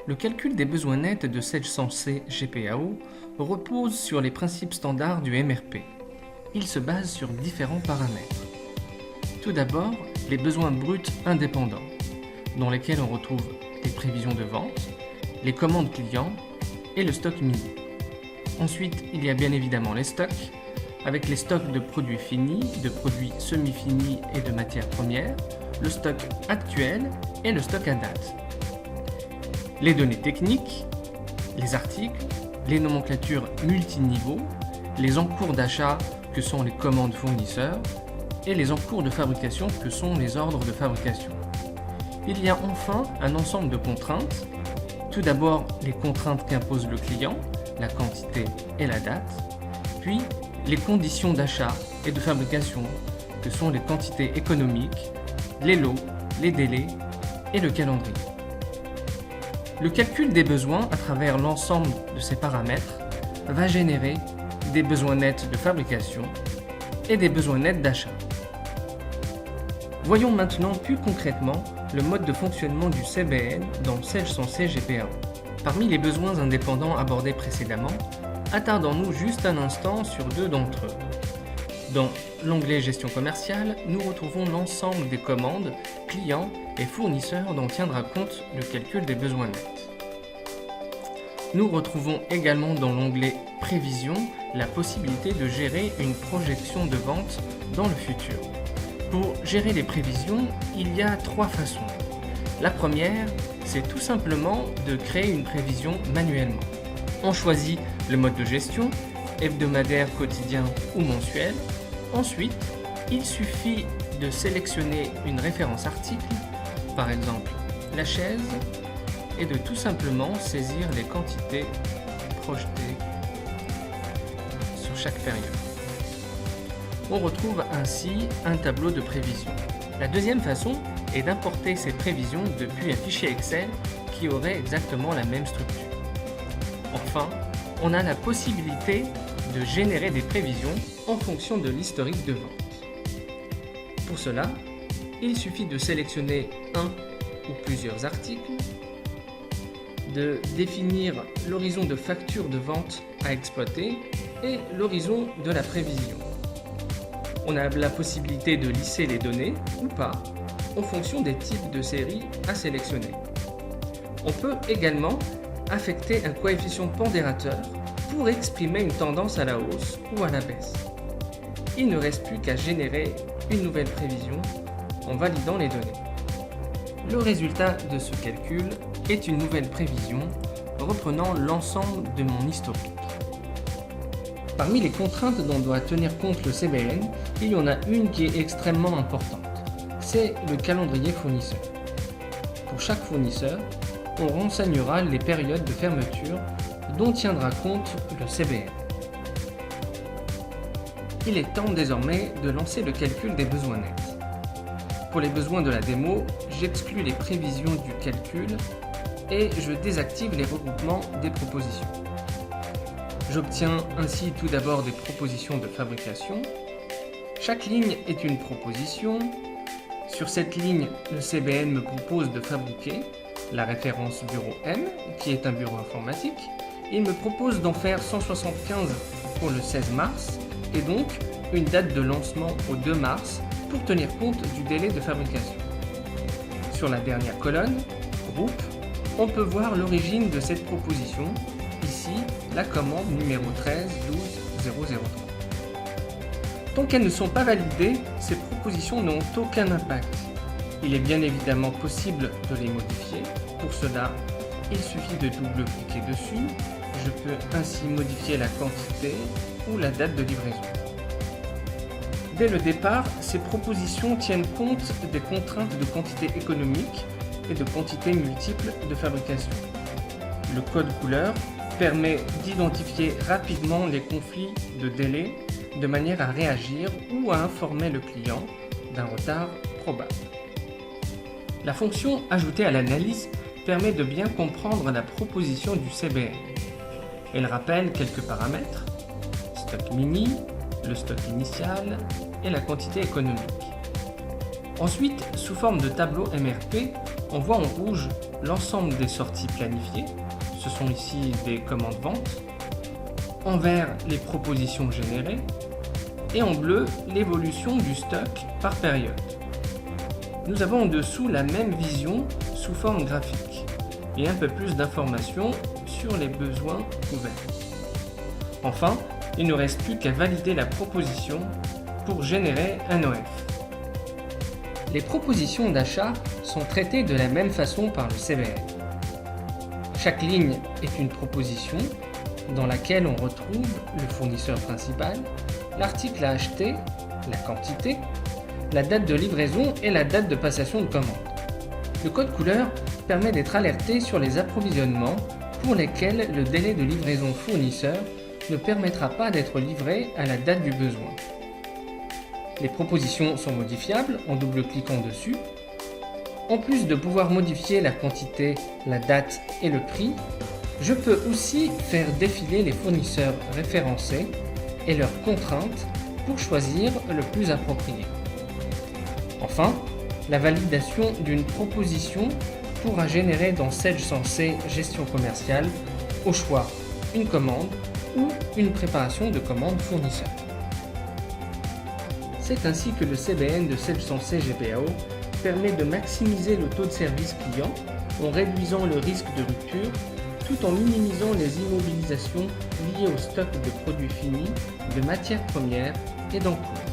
Le calcul des besoins nets de Sage 100C GPAO repose sur les principes standards du MRP. Il se base sur différents paramètres. Tout d'abord, les besoins bruts indépendants, dans lesquels on retrouve les prévisions de vente, les commandes clients et le stock mini. Ensuite, il y a bien évidemment les stocks, avec les stocks de produits finis, de produits semi-finis et de matières premières, le stock actuel et le stock à date. Les données techniques, les articles, les nomenclatures multiniveaux, les encours d'achat que sont les commandes fournisseurs et les encours de fabrication que sont les ordres de fabrication. Il y a enfin un ensemble de contraintes. Tout d'abord, les contraintes qu'impose le client, la quantité et la date, puis les conditions d'achat et de fabrication que sont les quantités économiques, les lots, les délais et le calendrier. Le calcul des besoins à travers l'ensemble de ces paramètres va générer des besoins nets de fabrication et des besoins nets d'achat. Voyons maintenant plus concrètement le mode de fonctionnement du CBN dans Sage 100C GPAO. Parmi les besoins indépendants abordés précédemment, attardons-nous juste un instant sur deux d'entre eux. Dans l'onglet Gestion commerciale, nous retrouvons l'ensemble des commandes, clients et fournisseurs dont tiendra compte le calcul des besoins nets. Nous retrouvons également dans l'onglet Prévision la possibilité de gérer une projection de vente dans le futur. Pour gérer les prévisions, il y a trois façons. La première, c'est tout simplement de créer une prévision manuellement. On choisit le mode de gestion, hebdomadaire, quotidien ou mensuel. Ensuite, il suffit de sélectionner une référence article, par exemple la chaise, et de tout simplement saisir les quantités projetées sur chaque période. On retrouve ainsi un tableau de prévision. La deuxième façon est d'importer ces prévisions depuis un fichier Excel qui aurait exactement la même structure. Enfin, on a la possibilité de générer des prévisions en fonction de l'historique de vente. Pour cela, il suffit de sélectionner un ou plusieurs articles, de définir l'horizon de facture de vente à exploiter et l'horizon de la prévision. On a la possibilité de lisser les données ou pas en fonction des types de séries à sélectionner. On peut également affecter un coefficient pondérateur pour exprimer une tendance à la hausse ou à la baisse. Il ne reste plus qu'à générer une nouvelle prévision en validant les données. Le résultat de ce calcul est une nouvelle prévision reprenant l'ensemble de mon historique. Parmi les contraintes dont doit tenir compte le CBN, il y en a une qui est extrêmement importante. C'est le calendrier fournisseur. Pour chaque fournisseur, on renseignera les périodes de fermeture dont tiendra compte le CBN. Il est temps désormais de lancer le calcul des besoins nets. Pour les besoins de la démo, j'exclus les prévisions du calcul et je désactive les regroupements des propositions. J'obtiens ainsi tout d'abord des propositions de fabrication. Chaque ligne est une proposition. Sur cette ligne, le CBN me propose de fabriquer la référence bureau M, qui est un bureau informatique. Il me propose d'en faire 175 pour le 16 mars et donc une date de lancement au 2 mars pour tenir compte du délai de fabrication. Sur la dernière colonne, groupe, on peut voir l'origine de cette proposition, ici la commande numéro 13 12 003. Tant qu'elles ne sont pas validées, ces propositions n'ont aucun impact. Il est bien évidemment possible de les modifier. Pour cela, il suffit de double-cliquer dessus. Je peux ainsi modifier la quantité ou la date de livraison. Dès le départ, ces propositions tiennent compte des contraintes de quantité économique et de quantité multiple de fabrication. Le code couleur permet d'identifier rapidement les conflits de délai de manière à réagir ou à informer le client d'un retard probable. La fonction ajoutée à l'analyse permet de bien comprendre la proposition du CBN. Elle rappelle quelques paramètres, stock mini, le stock initial et la quantité économique. Ensuite, sous forme de tableau MRP, on voit en rouge l'ensemble des sorties planifiées, ce sont ici des commandes vente, en vert les propositions générées et en bleu l'évolution du stock par période. Nous avons en dessous la même vision sous forme graphique et un peu plus d'informations sur les besoins couverts. Enfin, il ne reste plus qu'à valider la proposition pour générer un OF. Les propositions d'achat sont traitées de la même façon par le CBN. Chaque ligne est une proposition dans laquelle on retrouve le fournisseur principal, l'article à acheter, la quantité, la date de livraison et la date de passation de commande. Le code couleur permet d'être alerté sur les approvisionnements pour lesquels le délai de livraison fournisseur ne permettra pas d'être livré à la date du besoin. Les propositions sont modifiables en double-cliquant dessus. En plus de pouvoir modifier la quantité, la date et le prix, je peux aussi faire défiler les fournisseurs référencés et leurs contraintes pour choisir le plus approprié. Enfin, la validation d'une proposition pourra générer dans Sage Sensei Gestion commerciale au choix une commande ou une préparation de commande fournisseur. C'est ainsi que le CBN de Sage Sensei GPAO permet de maximiser le taux de service client en réduisant le risque de rupture tout en minimisant les immobilisations liées au stock de produits finis, de matières premières et d'encours.